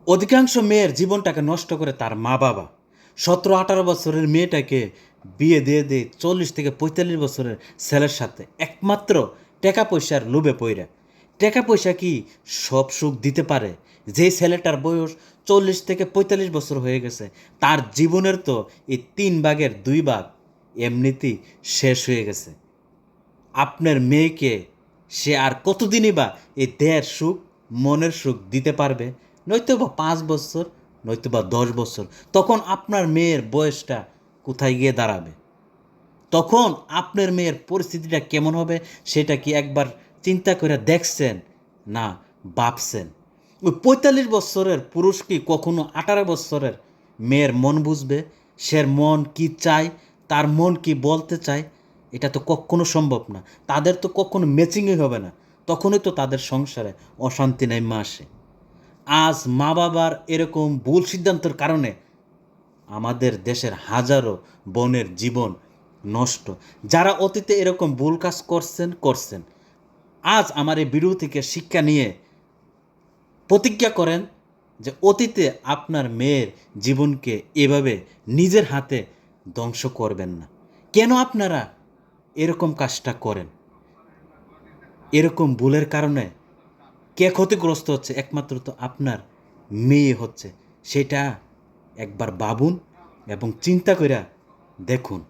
অধিকাংশ মেয়ের জীবনটাকে নষ্ট করে তার মা বাবা। 17-18 বছরের মেয়েটাকে বিয়ে দিয়ে দেয় 40 থেকে 45 বছরের ছেলের সাথে, একমাত্র টাকা পয়সার লোভে পইরা। টাকা পয়সা কি সব সুখ দিতে পারে? যেই ছেলেটার বয়স 40 থেকে 45 বছর হয়ে গেছে, তার জীবনের তো এই 3 ভাগের 2 ভাগ এমনিতেই শেষ হয়ে গেছে। আপনার মেয়েকে সে আর কতদিনই বা এই দেহের সুখ, মনের সুখ দিতে পারবে? নয়তো বা 5 বছর, নয়তো বা 10 বছর। তখন আপনার মেয়ের বয়সটা কোথায় গিয়ে দাঁড়াবে? তখন আপনার মেয়ের পরিস্থিতিটা কেমন হবে সেটা কি একবার চিন্তা করে দেখছেন? না ভাবছেন? ওই 45 বছরের পুরুষ কি কখনো 18 বছরের মেয়ের মন বুঝবে? সে মন কি চায়, তার মন কি বলতে চায়? এটা তো কখনো সম্ভব না। তাদের তো কখনো ম্যাচিংই হবে না। তখনই তো তাদের সংসারে অশান্তি নেমে আসে। আজ মা বাবার এরকম ভুল সিদ্ধান্তের কারণে আমাদের দেশের হাজারো বোনের জীবন নষ্ট। যারা অতীতে এরকম ভুল কাজ করছেন, আজ আমার এই ভিডিও থেকে শিক্ষা নিয়ে প্রতিজ্ঞা করেন যে অতীতে আপনার মেয়ের জীবনকে এভাবে নিজের হাতে ধ্বংস করবেন না। কেন আপনারা এরকম কাজটা করেন? এরকম ভুলের কারণে কে ক্ষতিগ্রস্ত হচ্ছে? একমাত্র তো আপনার মেয়ে হচ্ছে। সেটা একবার ভাবুন এবং চিন্তা কইরা দেখুন।